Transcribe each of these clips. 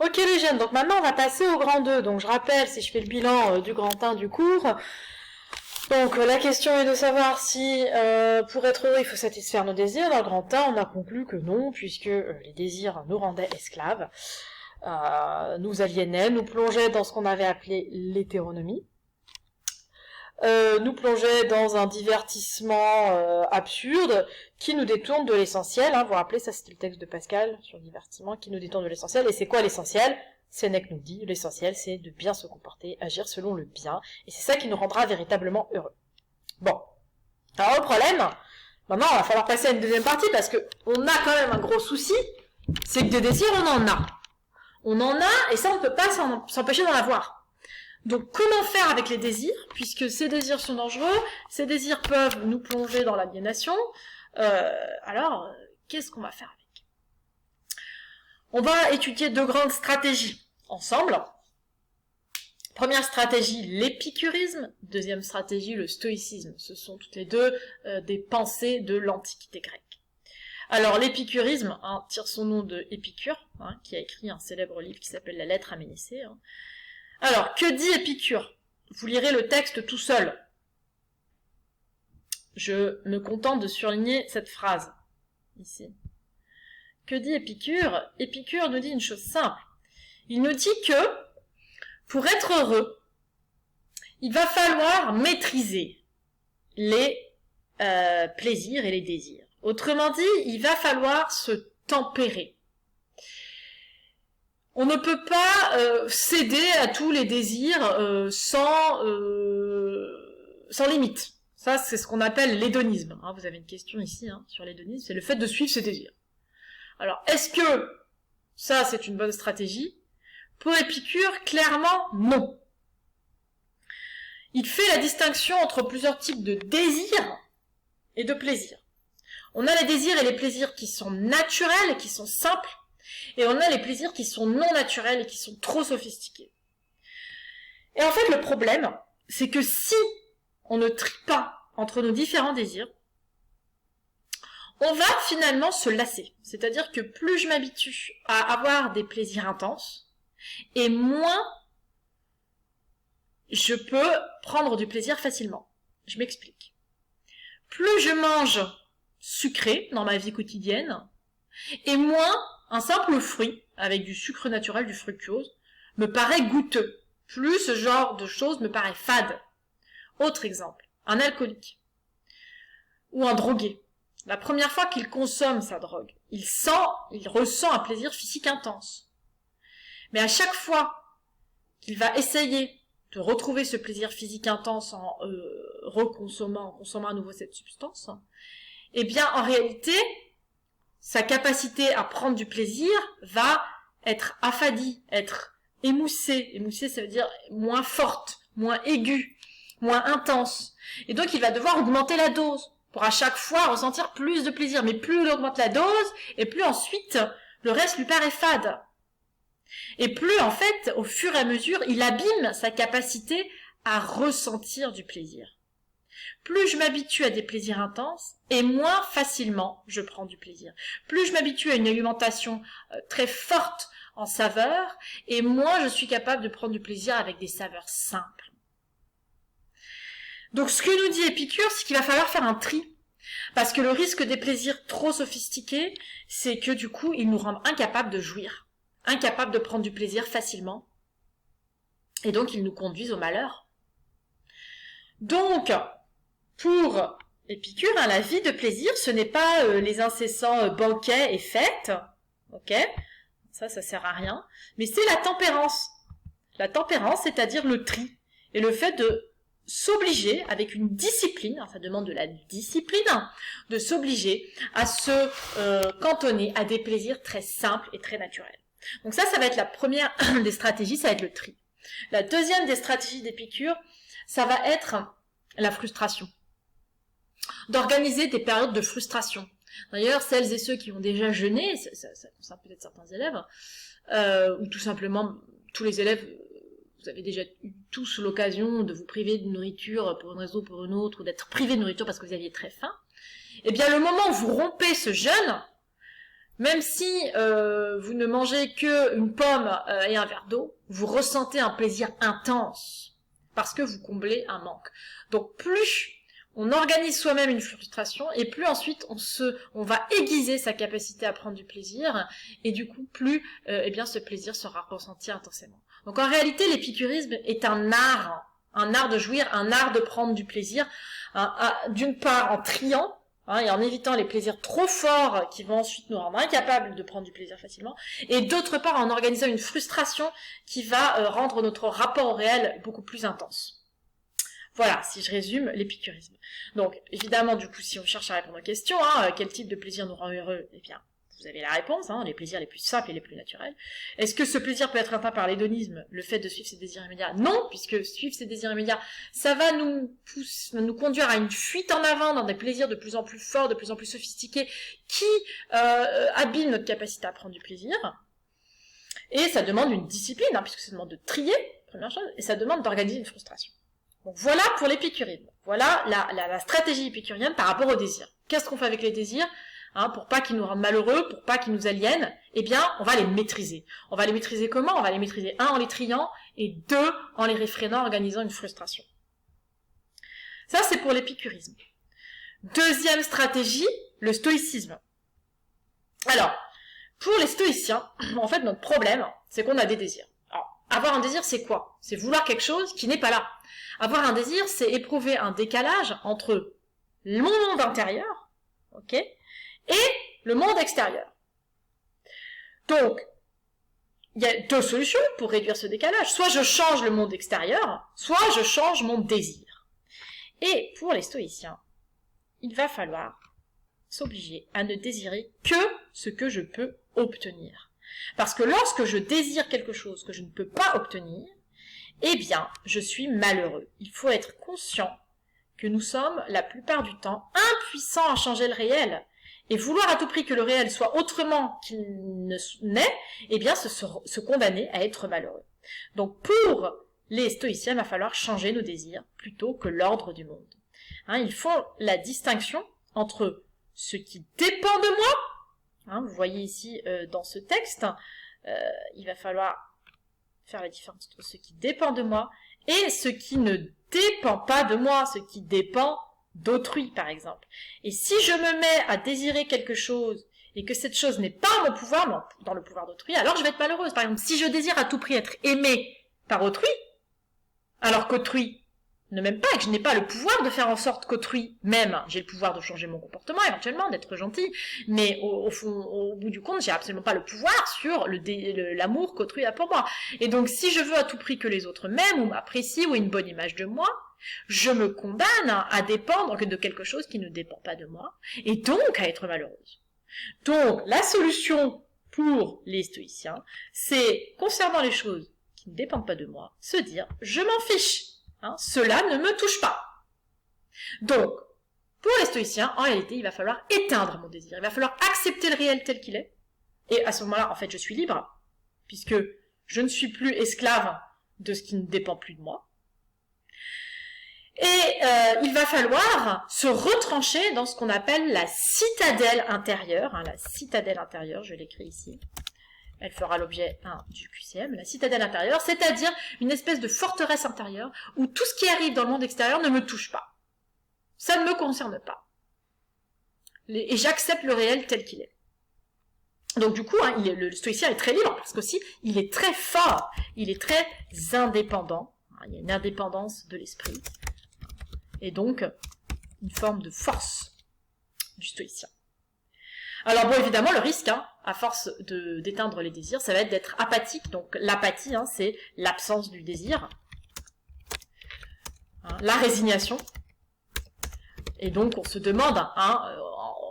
Ok les jeunes, donc maintenant on va passer au grand 2. Donc je rappelle, si je fais le bilan du grand 1 du cours, donc la question est de savoir si pour être heureux il faut satisfaire nos désirs. Dans le grand 1 on a conclu que non, puisque les désirs nous rendaient esclaves, nous aliénaient, nous plongeaient dans ce qu'on avait appelé l'hétéronomie, nous plongeait dans un divertissement absurde qui nous détourne de l'essentiel. Vous vous rappelez, ça c'était le texte de Pascal sur le divertissement, qui nous détourne de l'essentiel. Et c'est quoi l'essentiel? Sénèque nous dit, l'essentiel c'est de bien se comporter, agir selon le bien, et c'est ça qui nous rendra véritablement heureux. Bon, alors le problème, maintenant il va falloir passer à une deuxième partie, parce que on a quand même un gros souci, c'est que des désirs on en a. On en a, et ça on ne peut pas s'empêcher d'en avoir. Donc comment faire avec les désirs, puisque ces désirs sont dangereux, ces désirs peuvent nous plonger dans l'aliénation, alors qu'est-ce qu'on va faire avec? On va étudier deux grandes stratégies ensemble. Première stratégie, l'épicurisme, deuxième stratégie, le stoïcisme. Ce sont toutes les deux des pensées de l'Antiquité grecque. Alors l'épicurisme tire son nom de Épicure, qui a écrit un célèbre livre qui s'appelle La Lettre à Ménécée. Alors, que dit Épicure? Vous lirez le texte tout seul. Je me contente de surligner cette phrase, ici. Que dit Épicure? Épicure nous dit une chose simple. Il nous dit que, pour être heureux, il va falloir maîtriser les plaisirs et les désirs. Autrement dit, il va falloir se tempérer. On ne peut pas céder à tous les désirs sans limite. Ça, c'est ce qu'on appelle l'hédonisme. Vous avez une question ici sur l'hédonisme, c'est le fait de suivre ses désirs. Alors, est-ce que ça, c'est une bonne stratégie? Pour Épicure, clairement, non. Il fait la distinction entre plusieurs types de désirs et de plaisirs. On a les désirs et les plaisirs qui sont naturels et qui sont simples, et on a les plaisirs qui sont non naturels et qui sont trop sophistiqués. Et en fait, le problème, c'est que si on ne trie pas entre nos différents désirs, on va finalement se lasser. C'est-à-dire que plus je m'habitue à avoir des plaisirs intenses, et moins je peux prendre du plaisir facilement. Je m'explique. Plus je mange sucré dans ma vie quotidienne, et moins un simple fruit, avec du sucre naturel, du fructose, me paraît goûteux. Plus ce genre de choses me paraît fade. Autre exemple, un alcoolique ou un drogué. La première fois qu'il consomme sa drogue, il ressent un plaisir physique intense. Mais à chaque fois qu'il va essayer de retrouver ce plaisir physique intense en consommant à nouveau cette substance, eh bien en réalité, sa capacité à prendre du plaisir va être affadie, être émoussée. Émoussée, ça veut dire moins forte, moins aiguë, moins intense. Et donc il va devoir augmenter la dose pour à chaque fois ressentir plus de plaisir. Mais plus il augmente la dose, et plus ensuite le reste lui paraît fade. Et plus en fait, au fur et à mesure, il abîme sa capacité à ressentir du plaisir. Plus je m'habitue à des plaisirs intenses, et moins facilement je prends du plaisir. Plus je m'habitue à une alimentation très forte en saveurs, et moins je suis capable de prendre du plaisir avec des saveurs simples. Donc ce que nous dit Épicure, c'est qu'il va falloir faire un tri. Parce que le risque des plaisirs trop sophistiqués, c'est que du coup, ils nous rendent incapables de jouir, incapables de prendre du plaisir facilement, et donc ils nous conduisent au malheur. Donc, pour Épicure, la vie de plaisir, ce n'est pas les incessants banquets et fêtes, ok, ça sert à rien, mais c'est la tempérance. La tempérance, c'est-à-dire le tri, et le fait de s'obliger avec une discipline, ça demande de la discipline, de s'obliger à se cantonner à des plaisirs très simples et très naturels. Donc ça va être la première des stratégies, ça va être le tri. La deuxième des stratégies d'Épicure, ça va être la frustration. D'organiser des périodes de frustration. D'ailleurs, celles et ceux qui ont déjà jeûné, ça concerne peut-être certains élèves, ou tout simplement tous les élèves, vous avez déjà eu tous l'occasion de vous priver de nourriture pour une raison ou pour une autre, ou d'être privé de nourriture parce que vous aviez très faim. Eh bien, le moment où vous rompez ce jeûne, Même si vous ne mangez qu'une pomme et un verre d'eau, vous ressentez un plaisir intense parce que vous comblez un manque. Donc plus on organise soi-même une frustration et plus ensuite on va aiguiser sa capacité à prendre du plaisir et du coup plus eh bien ce plaisir sera ressenti intensément. Donc en réalité l'épicurisme est un art de jouir, un art de prendre du plaisir, d'une part en triant et en évitant les plaisirs trop forts qui vont ensuite nous rendre incapables de prendre du plaisir facilement, et d'autre part en organisant une frustration qui va rendre notre rapport au réel beaucoup plus intense. Voilà, si je résume l'épicurisme. Donc, évidemment, du coup, si on cherche à répondre aux questions, quel type de plaisir nous rend heureux? Eh bien, vous avez la réponse, les plaisirs les plus simples et les plus naturels. Est-ce que ce plaisir peut être atteint par l'hédonisme, le fait de suivre ses désirs immédiats? Non, puisque suivre ses désirs immédiats, ça va nous conduire à une fuite en avant dans des plaisirs de plus en plus forts, de plus en plus sophistiqués, qui abîment notre capacité à prendre du plaisir. Et ça demande une discipline, puisque ça demande de trier, première chose, et ça demande d'organiser une frustration. Donc voilà pour l'épicurisme. Voilà la stratégie épicurienne par rapport au désir. Qu'est-ce qu'on fait avec les désirs? Pour pas qu'ils nous rendent malheureux, pour pas qu'ils nous aliènent, eh bien, on va les maîtriser. On va les maîtriser comment? On va les maîtriser, en les triant, et 2, en les réfrénant, en organisant une frustration. Ça, c'est pour l'épicurisme. Deuxième stratégie, le stoïcisme. Alors, pour les stoïciens, en fait, notre problème, c'est qu'on a des désirs. Alors, avoir un désir, c'est quoi? C'est vouloir quelque chose qui n'est pas là. Avoir un désir, c'est éprouver un décalage entre mon monde intérieur, ok, et le monde extérieur. Donc, il y a 2 solutions pour réduire ce décalage. Soit je change le monde extérieur, soit je change mon désir. Et pour les stoïciens, il va falloir s'obliger à ne désirer que ce que je peux obtenir. Parce que lorsque je désire quelque chose que je ne peux pas obtenir, eh bien, je suis malheureux. Il faut être conscient que nous sommes, la plupart du temps, impuissants à changer le réel. Et vouloir à tout prix que le réel soit autrement qu'il ne n'est, eh bien, se condamner à être malheureux. Donc, pour les stoïciens, il va falloir changer nos désirs plutôt que l'ordre du monde. Ils font la distinction entre ce qui dépend de moi, vous voyez ici dans ce texte, il va falloir faire la différence entre ce qui dépend de moi et ce qui ne dépend pas de moi, ce qui dépend d'autrui, par exemple. Et si je me mets à désirer quelque chose et que cette chose n'est pas en mon pouvoir, mais dans le pouvoir d'autrui, alors je vais être malheureuse. Par exemple, si je désire à tout prix être aimée par autrui, alors qu'autrui ne m'aime pas et que je n'ai pas le pouvoir de faire en sorte qu'autrui m'aime, j'ai le pouvoir de changer mon comportement éventuellement, d'être gentil, mais au bout du compte, j'ai absolument pas le pouvoir sur l'amour qu'autrui a pour moi. Et donc, si je veux à tout prix que les autres m'aiment ou m'apprécient ou aient une bonne image de moi, je me condamne à dépendre de quelque chose qui ne dépend pas de moi, et donc à être malheureuse. Donc, la solution pour les stoïciens, c'est, concernant les choses qui ne dépendent pas de moi, se dire, je m'en fiche. Cela ne me touche pas. Donc, pour les stoïciens, en réalité, il va falloir éteindre mon désir. Il va falloir accepter le réel tel qu'il est. Et à ce moment-là, en fait, je suis libre, puisque je ne suis plus esclave de ce qui ne dépend plus de moi. Et il va falloir se retrancher dans ce qu'on appelle la citadelle intérieure. La citadelle intérieure, je l'écris ici. Elle fera l'objet du QCM, la citadelle intérieure, c'est-à-dire une espèce de forteresse intérieure où tout ce qui arrive dans le monde extérieur ne me touche pas. Ça ne me concerne pas. Et j'accepte le réel tel qu'il est. Donc du coup, le stoïcien est très libre, parce qu'aussi, il est très fort, il est très indépendant. Il y a une indépendance de l'esprit. Et donc, une forme de force du stoïcien. Alors bon, évidemment, le risque, à force d'éteindre les désirs, ça va être d'être apathique. Donc l'apathie, c'est l'absence du désir. La résignation. Et donc on se demande,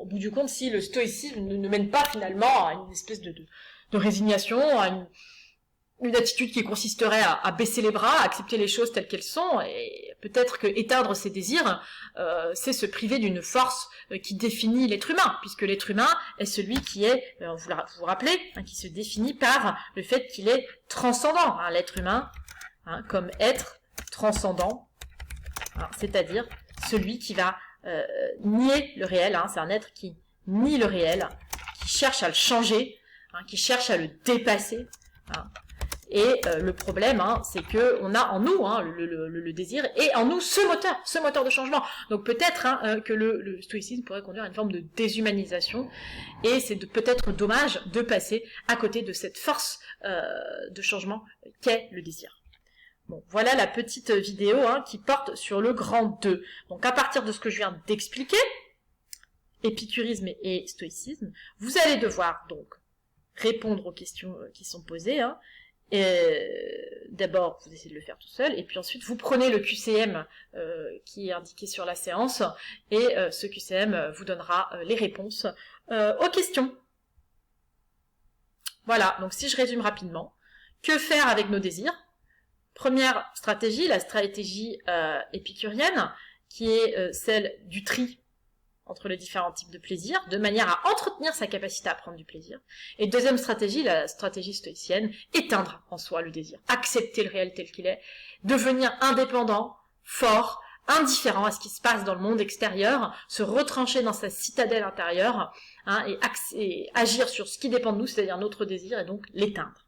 au bout du compte, si le stoïcisme ne mène pas finalement à une espèce de résignation, à une attitude qui consisterait à baisser les bras, à accepter les choses telles qu'elles sont, et peut-être que éteindre ses désirs, c'est se priver d'une force qui définit l'être humain, puisque l'être humain est celui qui est, vous vous rappelez, qui se définit par le fait qu'il est transcendant, l'être humain, comme être transcendant, c'est-à-dire celui qui va nier le réel, c'est un être qui nie le réel, qui cherche à le changer, hein, qui cherche à le dépasser. Hein. Et le problème, hein, c'est que on a en nous hein, le désir et en nous ce moteur de changement. Donc peut-être hein, que le stoïcisme pourrait conduire à une forme de déshumanisation, et c'est peut-être dommage de passer à côté de cette force de changement qu'est le désir. Bon, voilà la petite vidéo hein, qui porte sur le grand 2. Donc à partir de ce que je viens d'expliquer, épicurisme et stoïcisme, vous allez devoir donc répondre aux questions qui sont posées, hein, d'abord, vous essayez de le faire tout seul, et puis ensuite, vous prenez le QCM qui est indiqué sur la séance, et ce QCM vous donnera les réponses aux questions. Voilà, donc si je résume rapidement, que faire avec nos désirs? Première stratégie, la stratégie épicurienne, qui est celle du tri entre les différents types de plaisir, de manière à entretenir sa capacité à prendre du plaisir. Et deuxième stratégie, la stratégie stoïcienne, éteindre en soi le désir, accepter le réel tel qu'il est, devenir indépendant, fort, indifférent à ce qui se passe dans le monde extérieur, se retrancher dans sa citadelle intérieure, hein, et agir sur ce qui dépend de nous, c'est-à-dire notre désir, et donc l'éteindre.